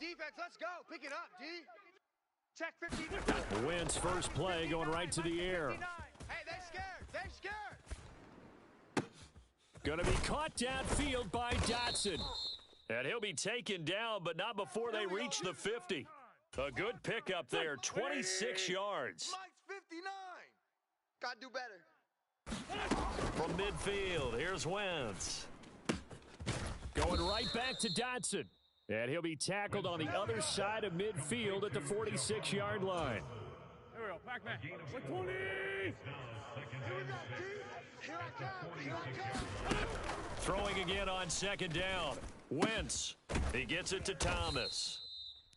defense, let's go. Pick it up, D. Check 15. Wentz first play going right to the air. Hey, they scared. They scared. Going to be caught downfield by Dotson. And he'll be taken down, but not before they reach the 50. A good pickup there, 26 yards. Mike's 59. Gotta do better. From midfield, here's Wentz. Going right back to Dotson. And he'll be tackled on the other side of midfield at the 46-yard line. Here we go, Pac-Man. 20! Here I come. Here I come. Throwing again on second down. Wentz. He gets it to Thomas.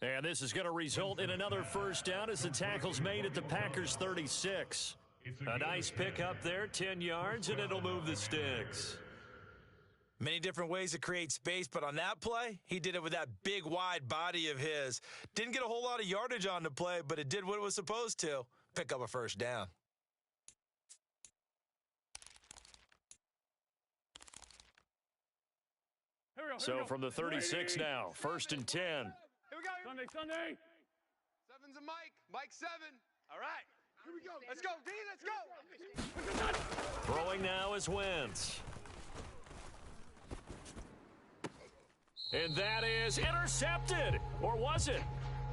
And this is going to result in another first down as the tackle's made at the Packers' 36. A nice pickup there, 10 yards, and it'll move the sticks. Many different ways to create space, but on that play, he did it with that big, wide body of his. Didn't get a whole lot of yardage on the play, but it did what it was supposed to. Pick up a first down. So from the 36 now, 1st and 10. Here we go. Sunday. 7's a Mike. Mike 7. All right. Here we go. Let's go, D. Let's go. Throwing now is Wentz. And that is intercepted. Or was it?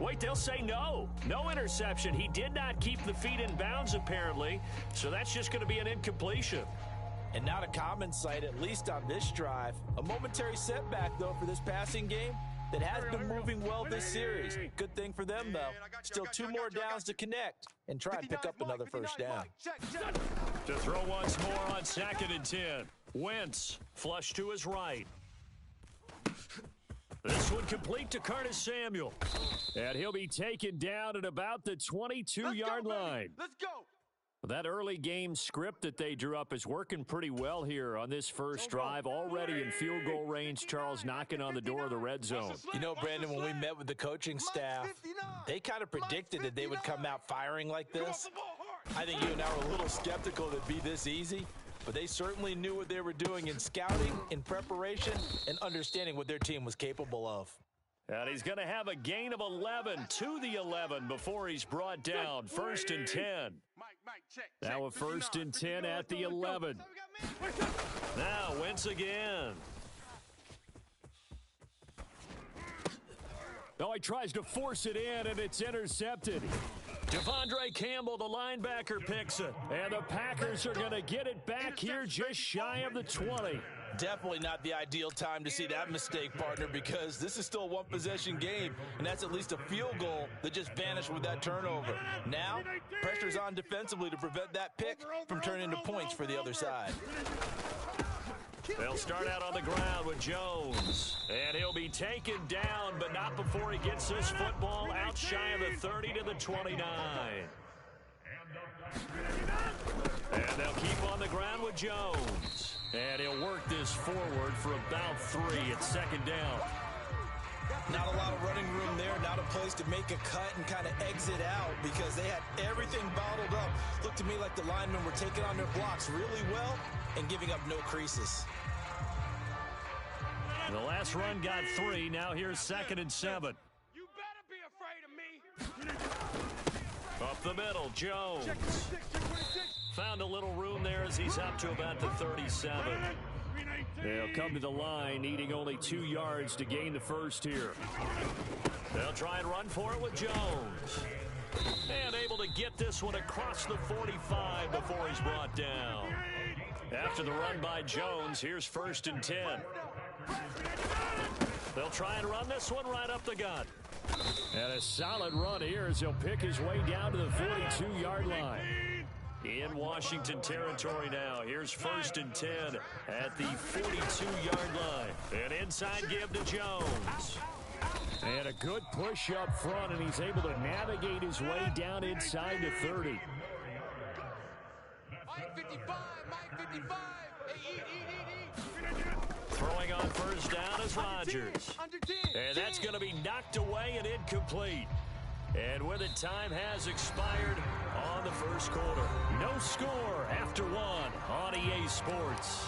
Wait, they'll say no. No interception. He did not keep the feet in bounds, apparently. So that's just going to be an incompletion. And not a common sight, at least on this drive. A momentary setback, though, for this passing game that has been moving well this series. Good thing for them, though. Still 2 more downs to connect and try and pick up another first down. To throw once more on 2nd and 10. Wentz flush to his right. This one complete to Curtis Samuel. And he'll be taken down at about the 22-yard line. Let's go. That early game script that they drew up is working pretty well here on this first drive. Already in field goal range, Charles knocking on the door of the red zone. You know, Brandon, when we met with the coaching staff, they kind of predicted that they would come out firing like this. I think you and I were a little skeptical that it'd be this easy, but they certainly knew what they were doing in scouting, in preparation, and understanding what their team was capable of. And he's going to have a gain of 11 to the 11 before he's brought down. 1st and 10. Now a 1st and 10 at the 11. Now Wentz again. Oh, he tries to force it in, and it's intercepted. Devondre Campbell, the linebacker, picks it. And the Packers are going to get it back here just shy of the 20. Definitely not the ideal time to see that mistake, partner, because this is still a one-possession game, and that's at least a field goal that just vanished with that turnover. Now, pressure's on defensively to prevent that pick from turning into points for the other side. They'll start out on the ground with Jones, and he'll be taken down, but not before he gets this football out shy of the 30 to the 29. And they'll keep on the ground with Jones. And he'll work this forward for about 3 at 2nd down. Not a lot of running room there, not a place to make a cut and kind of exit out because they had everything bottled up. Looked to me like the linemen were taking on their blocks really well and giving up no creases. The last run got 3. Now here's 2nd and 7. You better be afraid of me. Up the middle, Jones. Found a little room there as he's up to about the 37. They'll come to the line, needing only 2 yards to gain the first here. They'll try and run for it with Jones. And able to get this one across the 45 before he's brought down. After the run by Jones, here's 1st and 10. They'll try and run this one right up the gut. And a solid run here as he'll pick his way down to the 42-yard line. In Washington territory now. Here's 1st and 10 at the 42-yard line. An inside give to Jones. And a good push up front, and he's able to navigate his way down inside the 30. Mike 55, Mike 55. Throwing on first down is Rodgers. And that's going to be knocked away and incomplete. And with it, time has expired on the first quarter. No score after 1 on EA Sports.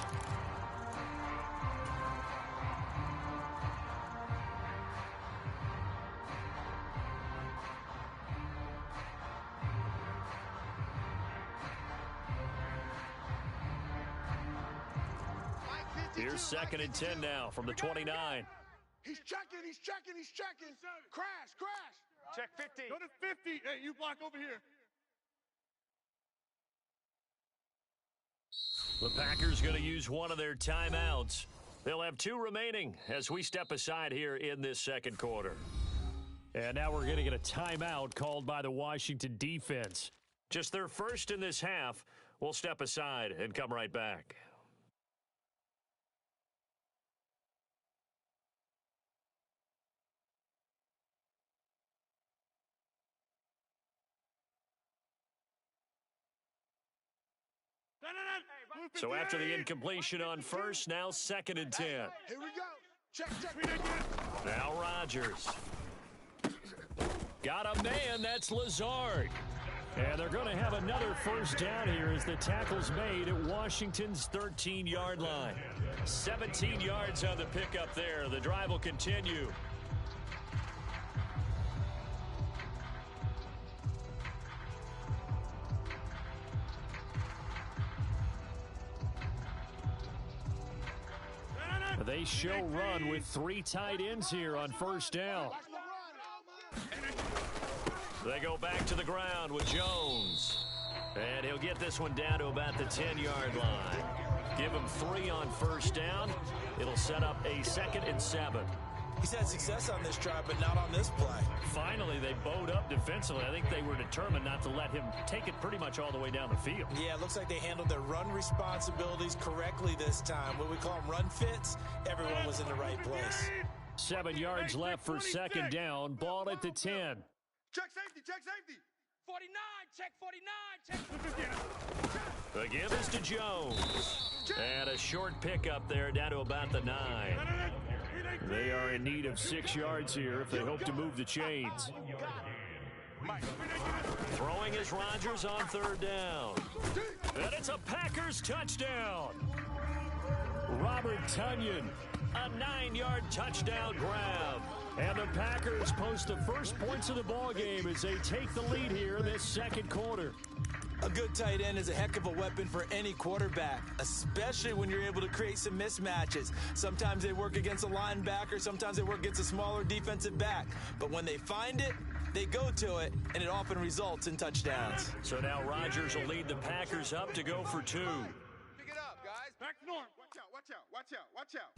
Here's 2nd and 10 now from the 29. He's checking. Crash. Check 50. Go to 50. Hey, you block over here. The Packers going to use one of their timeouts. They'll have 2 remaining as we step aside here in this second quarter. And now we're going to get a timeout called by the Washington defense. Just their first in this half. We'll step aside and come right back. So after the incompletion on first, now 2nd and 10. Here we go. Check. Now Rodgers. Got a man, that's Lazard. And they're going to have another first down here as the tackle's made at Washington's 13-yard line. 17 yards on the pickup there. The drive will continue. They show run with 3 tight ends here on first down. They go back to the ground with Jones. And he'll get this one down to about the 10-yard line. Give him 3 on first down. It'll set up a 2nd and 7. He's had success on this drive, but not on this play. Finally, they bowed up defensively. I think they were determined not to let him take it pretty much all the way down the field. Yeah, it looks like they handled their run responsibilities correctly this time. What we call them run fits, everyone was in the right place. 7 yards left for 2nd down. Ball at the 10. Check safety. 49, check 49, check. The give is to Jones. And a short pickup there down to about the 9. They are in need of 6 yards here if they hope to move the chains. Throwing is Rodgers on 3rd down. And it's a Packers touchdown. Robert Tonyan, a 9-yard touchdown grab. And the Packers post the first points of the ball game as they take the lead here in this second quarter. A good tight end is a heck of a weapon for any quarterback, especially when you're able to create some mismatches. Sometimes they work against a linebacker, sometimes they work against a smaller defensive back. But when they find it, they go to it, and it often results in touchdowns. So now Rodgers will lead the Packers up to go for 2. Pick it up, guys. Back north. Watch out.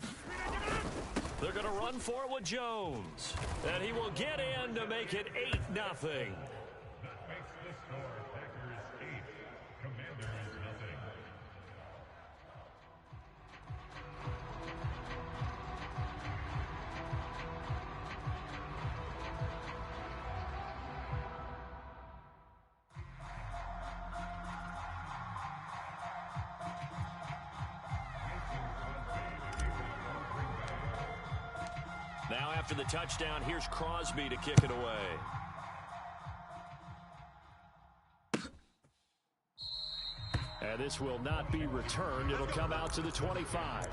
They're going to run for it with Jones. And he will get in to make it 8-0. That makes the score Packers 8, Commanders 0. Now after the touchdown, here's Crosby to kick it away. And this will not be returned. It'll come out to the 25.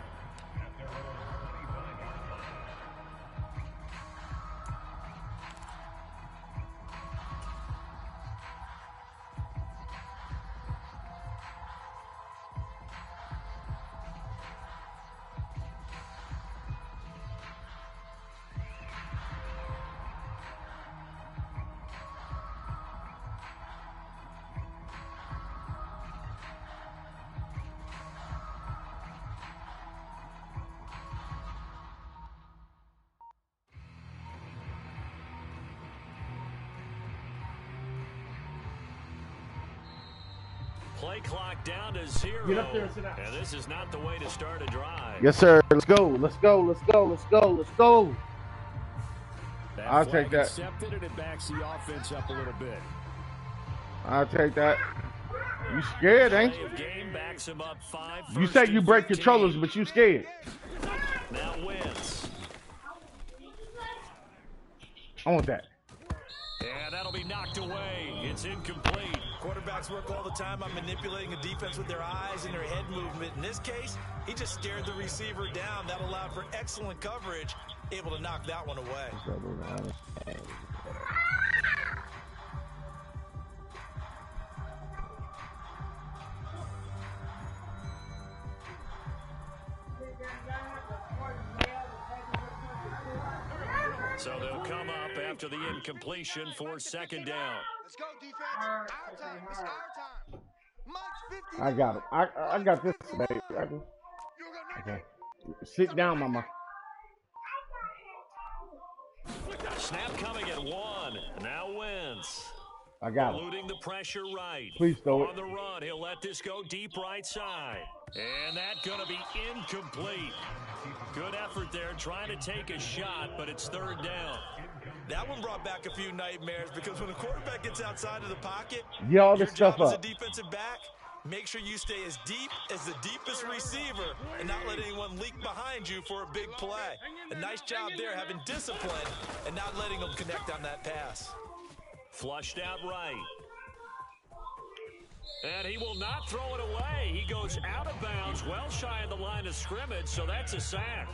Play clock down to 0. Get up there and sit down. And this is not the way to start a drive. Yes, sir. Let's go. I'll take that. Accepted, and it backs the offense up a little bit. I'll take that. You scared, ain't you? Game backs him up 5. You say you break controllers, but you scared. Now Wentz. I want that. And that'll be knocked away. It's incomplete. Quarterbacks work all the time on manipulating a defense with their eyes and their head movement. In this case, he just stared the receiver down. That allowed for excellent coverage, able to knock that one away. come up after the incompletion for second down. Let's go, defense. Our time. It's our time. Mike's 50. I got it. I got this, baby. Okay. Sit down, mama. Snap coming at 1. Now Wentz. I got it. Eluding the pressure right. Please throw it. On the run, he'll let this go deep right side. And that's going to be incomplete. Good effort there, trying to take a shot, but it's third down. That one brought back a few nightmares because when a quarterback gets outside of the pocket, get all this your stuff job as a up. defensive back, make sure you stay as deep as the deepest receiver and not let anyone leak behind you for a big play. A nice job there having discipline and not letting them connect on that pass. Flushed out right. And he will not throw it away. He goes out of bounds, well shy of the line of scrimmage, so that's a sack.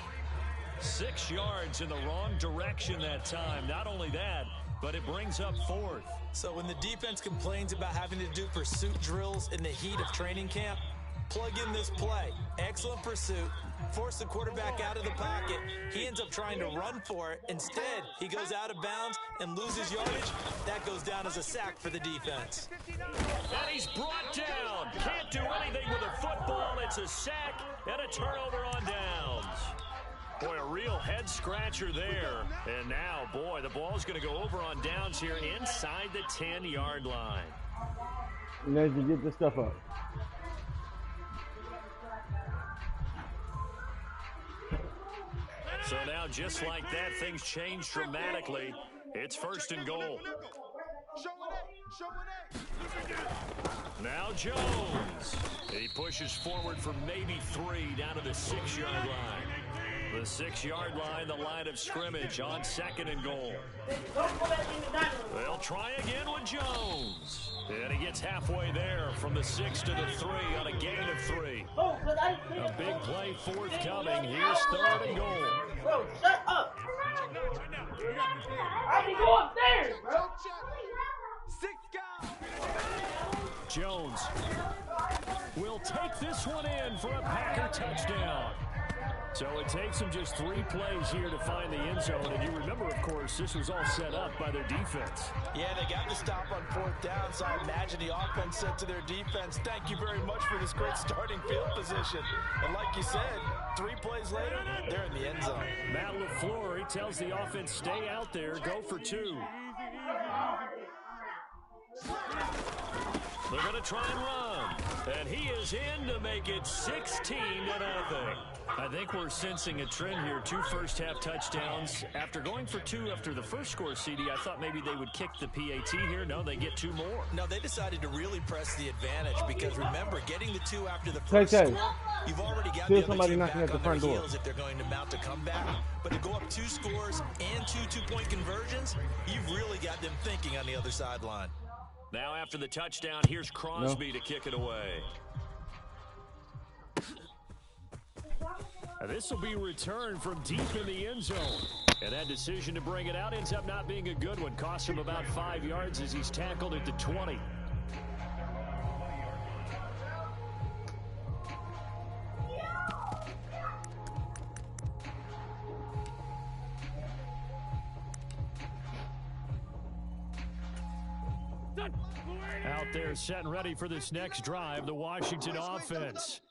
6 yards in the wrong direction that time. Not only that, but it brings up 4th. So when the defense complains about having to do pursuit drills in the heat of training camp, plug in this play. Excellent pursuit. Force the quarterback out of the pocket. He ends up trying to run for it. Instead, he goes out of bounds and loses yardage. That goes down as a sack for the defense. And he's brought down. Can't do anything with a football. It's a sack and a turnover on downs. Boy, a real head-scratcher there. And now, boy, the ball's going to go over on downs here inside the 10-yard line. And then you get this stuff up. So now, just like that, things change dramatically. It's 1st and goal. Now Jones. He pushes forward for maybe 3 down to the 6-yard line. The 6-yard line, the line of scrimmage on 2nd and goal. They'll try again with Jones. And he gets halfway there from the 6 to the 3 on a gain of 3. A big play forthcoming. Here's 3rd and goal. Bro, shut up. I can go upstairs, bro. 6 guys. Jones will take this one in for a Packer touchdown. So it takes them just 3 plays here to find the end zone. And you remember, of course, this was all set up by their defense. Yeah, they got the stop on 4th down, so I imagine the offense said to their defense, thank you very much for this great starting field position. And like you said, 3 plays later, they're in the end zone. Matt LaFleur, he tells the offense, stay out there, go for 2. They're going to try and run. And he is in to make it 16-0. I think we're sensing a trend here. 2 first-half touchdowns. After going for 2 after the first score, CD, I thought maybe they would kick the PAT here. No, they get 2 more. No, they decided to really press the advantage because, remember, getting the 2 after the first score, you've already got the other team back on their heels if they're going to mount a comeback. But to go up 2 scores and 2 two-point conversions, you've really got them thinking on the other sideline. Now after the touchdown, here's Crosby to kick it away. This will be returned from deep in the end zone. And that decision to bring it out ends up not being a good one. Costs him about 5 yards as he's tackled at the 20. Out there set and ready for this next drive, the Washington offense.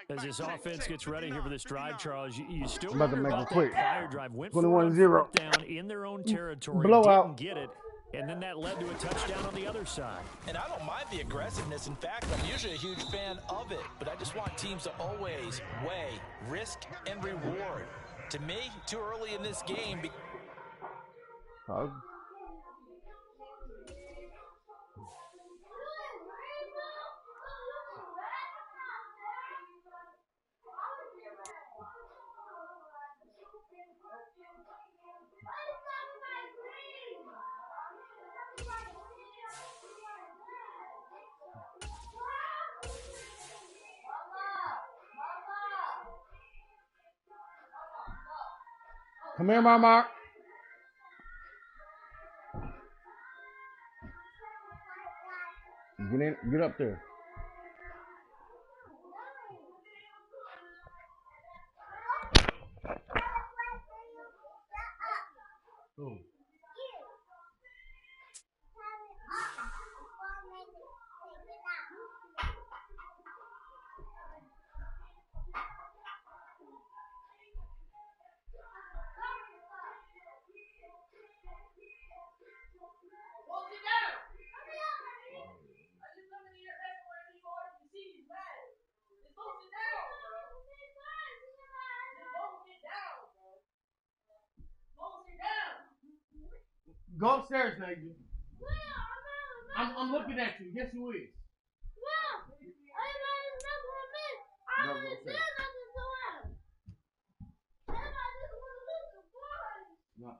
As this offense gets ready here for this drive, Charles, you still remember about that prior drive. Went 21-0 down in their own territory, blowout. didn't get it, and then that led to a touchdown on the other side. And I don't mind the aggressiveness. In fact, I'm usually a huge fan of it, but I just want teams to always weigh risk and reward. To me, too early in this game. Come here, Mama. Get in, get up there. Go upstairs, Nigel. I'm looking at you. Guess who is? No, go upstairs. No.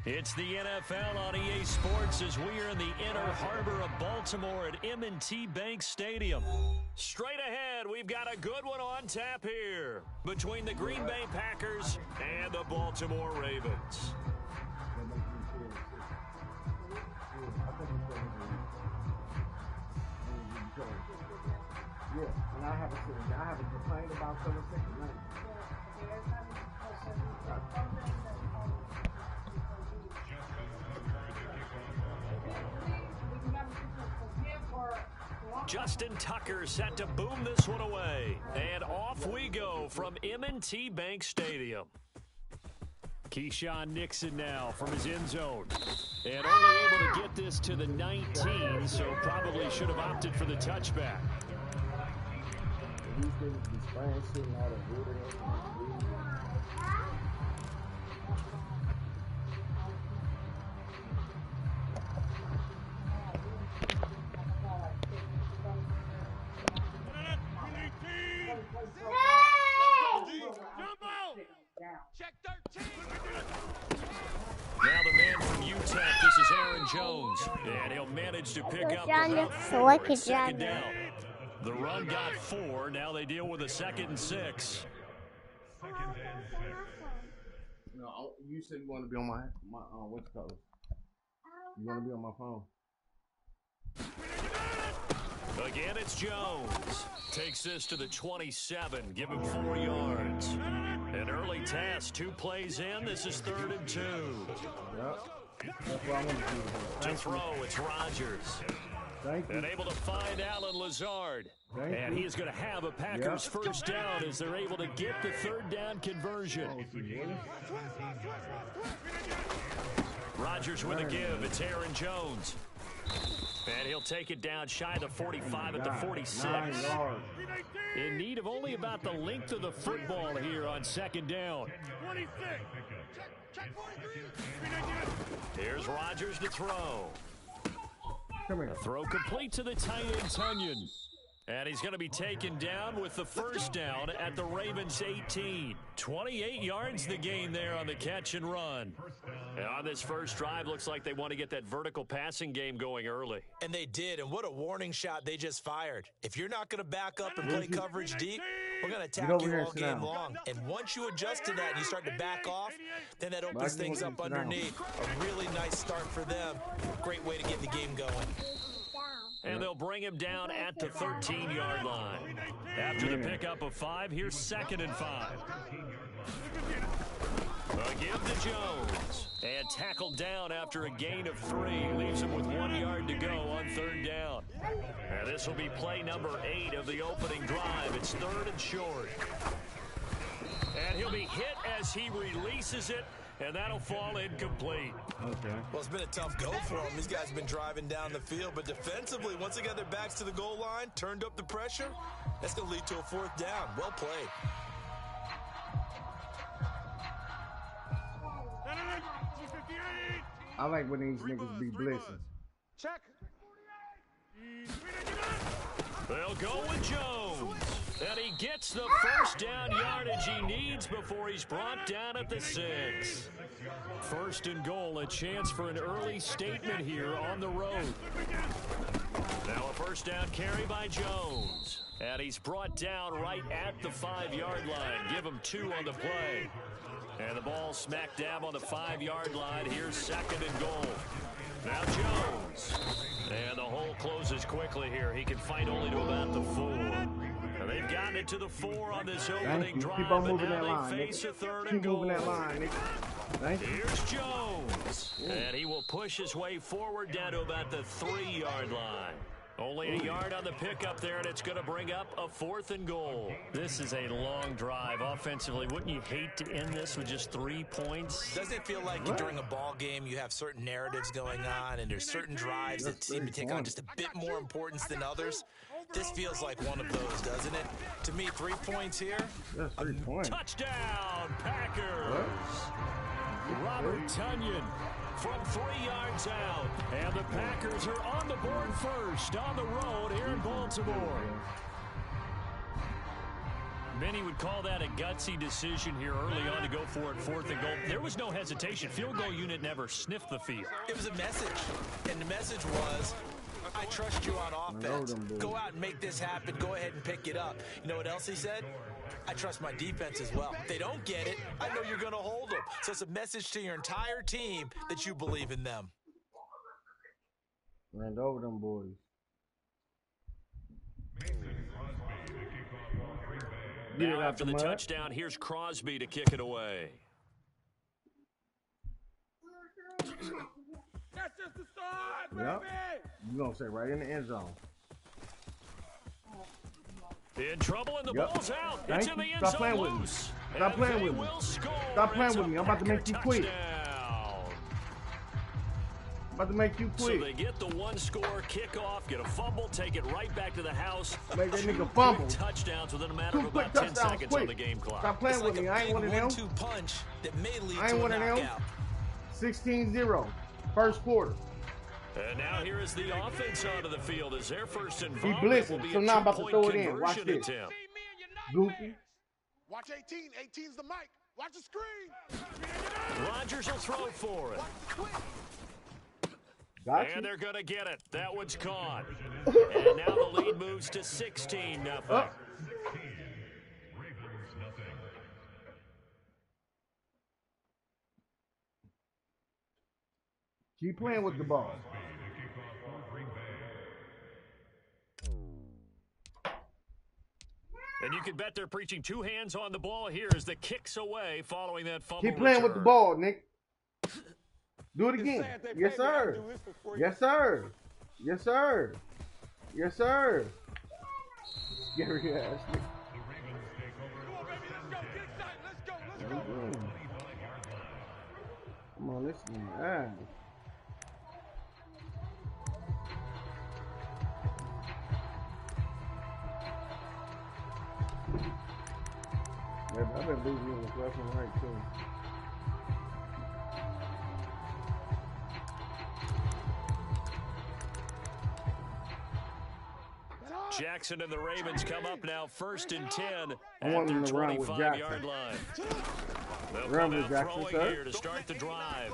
It's the NFL on EA Sports as we are in the inner harbor of Baltimore at M&T Bank Stadium. Straight ahead, we've got a good one on tap here between the Green Bay Packers and the Baltimore Ravens. Yeah, and I haven't complained about 76 tonight. Justin Tucker set to boom this one away. And off we go from M&T Bank Stadium. Keyshawn Nixon now from his end zone. And only able to get this to the 19, so probably should have opted for the touchback. Check 13. Now the man from UTEP, this is Aaron Jones. And he'll manage to pick up about 4 second down. The run got 4. Now they deal with a 2nd and 6. No, you said you want to be on my what's it called? You want to be on my phone? Again, it's Jones. Takes this to the 27. Give him 4 yards. An early task. 2 plays in. This is 3rd and 2. Yep. That's what I want to do. To throw, it's Rodgers. Thank you. And able to find Alan Lazard. And he is going to have a Packers first down as they're able to get the 3rd down conversion. Rodgers with a give. It's Aaron Jones. And he'll take it down shy of the 45 at the 46. In need of only about the length of the football here on 2nd down. Here's Rodgers to throw. A throw complete to the tight end, Tunyon. And he's going to be taken down with the first down at the Ravens 18. 28 yards the gain there on the catch and run. And on this first drive, looks like they want to get that vertical passing game going early. And they did, and what a warning shot they just fired. If you're not going to back up and play coverage deep, we're going to attack you all game long. And once you adjust to that and you start to back off, then that opens things up underneath. A really nice start for them. Great way to get the game going. And they'll bring him down at the 13-yard line. After the pickup of 5, here's 2nd and 5. A give to Jones. And tackled down after a gain of 3. Leaves him with 1 yard to go on 3rd down. And this will be play number 8 of the opening drive. It's 3rd and short. And he'll be hit as he releases it. And that'll fall incomplete. Okay. Well, it's been a tough go for them. These guys have been driving down the field. But defensively, once they got their backs to the goal line, turned up the pressure, that's going to lead to a 4th down. Well played. I like when these niggas be blitzing. Check. They'll go with Jones. And he gets the first down yardage he needs before he's brought down at the 6. 1st and goal, a chance for an early statement here on the road. Now a first down carry by Jones. And he's brought down right at the 5-yard line. Give him 2 on the play. And the ball smack dab on the 5-yard line. Here's 2nd and goal. Now Jones. And the hole closes quickly here. He can fight only to about the 4. And they've gotten it to the 4 on this opening drive. Keep on moving that now line, they face a 3rd and Keep goal. moving that line, nigga. Thank you. Here's Jones. And he will push his way forward down to about the 3-yard line. Only a yard on the pickup there, and it's going to bring up a 4th and goal. This is a long drive offensively. Wouldn't you hate to end this with just 3 points? Doesn't it feel like during a ball game you have certain narratives going on and there's certain drives that seem to take on just a bit more importance than others? This feels like one of those, doesn't it? To me, 3 points here. That's 3 points. Touchdown, Packers! Robert Tonyan from 3 yards out. And the Packers are on the board first on the road here in Baltimore. Many would call that a gutsy decision here early on to go for it 4th and goal. There was no hesitation. Field goal unit never sniffed the field. It was a message, and the message was, I trust you on offense. Go out and make this happen. Go ahead and pick it up. You know what else he said? I trust my defense as well. If they don't get it, I know you're going to hold them. So it's a message to your entire team that you believe in them. Ran over them boys. Now after the touchdown, here's Crosby to kick it away. That's just the start, baby. Yep. You're going to say right in the end zone. In trouble, and the ball's out. It's in the end Stop playing zone with me. loose. Stop playing with me. Stop playing with me. I'm about to make you quit. I'm about to make you quit. So they get the 1-score kickoff, get a fumble, take it right back to the house. Make that nigga fumble. Touchdowns within a matter of about 10 seconds on the game clock. Stop playing with me. I ain't one of them. Punch that may lead I ain't to one a of them. knockout. 16-0. First quarter. And now here is the offense onto the field as their first He involvement. blitzing, so now I'm about to throw it in. Watch this. Attempt. Goofy. Watch 18. 18's the mic. Watch the screen. Rodgers will throw for it. Got And you. they're going to get it. That one's caught. And now the lead moves to 16-0. Keep playing with the ball. And you can bet they're preaching 2 hands on the ball here as the kicks away following that fumble. Keep playing return. with the ball, Nick. Do it again. Yes, sir. Yes, sir. Yes, sir. Yes, sir. Scary ass. Nick. Come on, let's go. I've been losing in the left and right too. Jackson and the Ravens come up now 1st and 10 I want at him their to run with 25-yard line. They'll Run come with out Jackson, throwing sir. here to start the drive.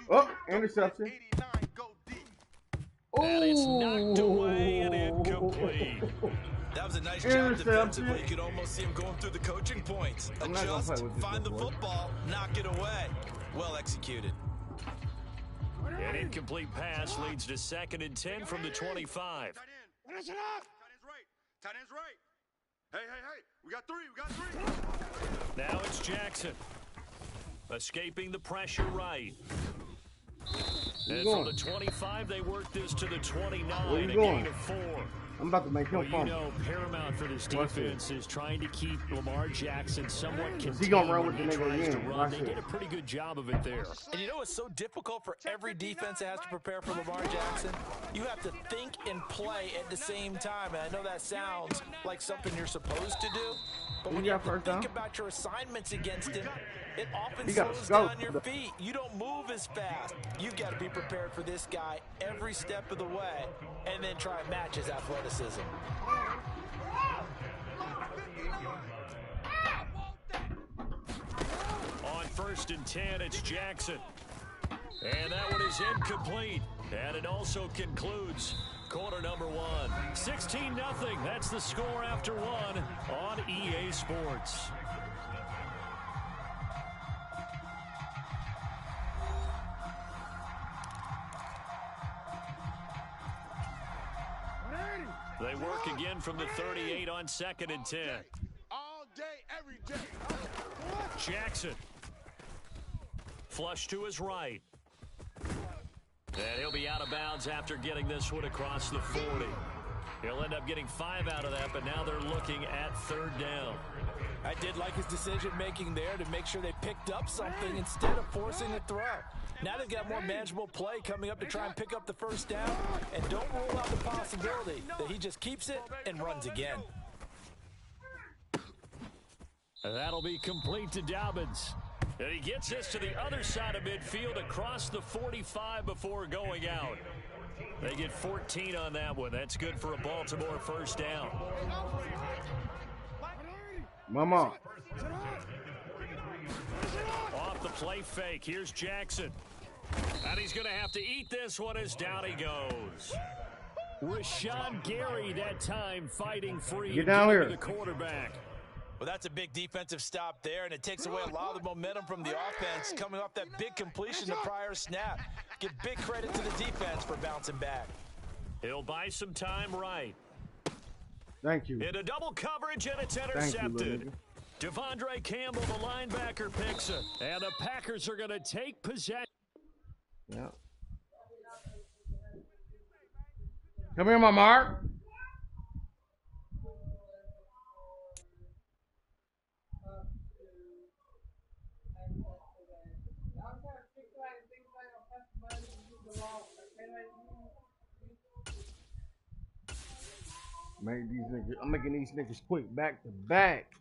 Oh, interception. And it's knocked away and incomplete. That was a nice job Interception. defensively. You could almost see him going through the coaching points. I'm not gonna Adjust, play with this find the boy. football, knock it away. Well executed. An incomplete pass leads to 2nd and 10 from the 25. Finish it up. Tight end's right. Hey. We got 3. Now it's Jackson. Escaping the pressure right. And from the 25, they work this to the 29, a gain of 4. I'm about to make him Well, you fumble. know, paramount for this Watch defense is trying to keep Lamar Jackson somewhat contained. He gonna run with when the he nigga tries to again. run. Watch They it. did a pretty good job of it there. And you know it's so difficult for every defense that has to prepare for Lamar Jackson? You have to think and play at the same time. And I know that sounds like something you're supposed to do. But when you have to think about your assignments against him, it often slows down your feet. You don't move as fast. You've got to be prepared for this guy every step of the way and then try and match his athleticism. On 1st and 10, it's Jackson. And that one is incomplete. And it also concludes quarter number 1. 16-0. That's the score after 1 on EA Sports. They work again from the 38 on 2nd and 10. All day, every day. Jackson. Flush to his right. And he'll be out of bounds after getting this one across the 40. He'll end up getting 5 out of that, but now they're looking at 3rd down. I did like his decision-making there to make sure they picked up something instead of forcing a throw. Now they've got more manageable play coming up to try and pick up the 1st down, and don't rule out the possibility that he just keeps it and runs again. That'll be complete to Dobbins. And he gets this to the other side of midfield across the 45 before going out. They get 14 on that one. That's good for a Baltimore 1st down. Mama. Off the play fake. Here's Jackson. And he's going to have to eat this one as down he goes. Rashawn Gary that time fighting free. Get down here. The quarterback. Well, that's a big defensive stop there, and it takes away a lot of the momentum from the offense coming off that big completion the prior snap. Give big credit to the defense for bouncing back. He'll buy some time right. Thank you. Into double coverage, and it's intercepted. Devondre Campbell, the linebacker, picks it. And the Packers are going to take possession. Yeah. Come here, my Mark. I'm making these niggas quick back to back.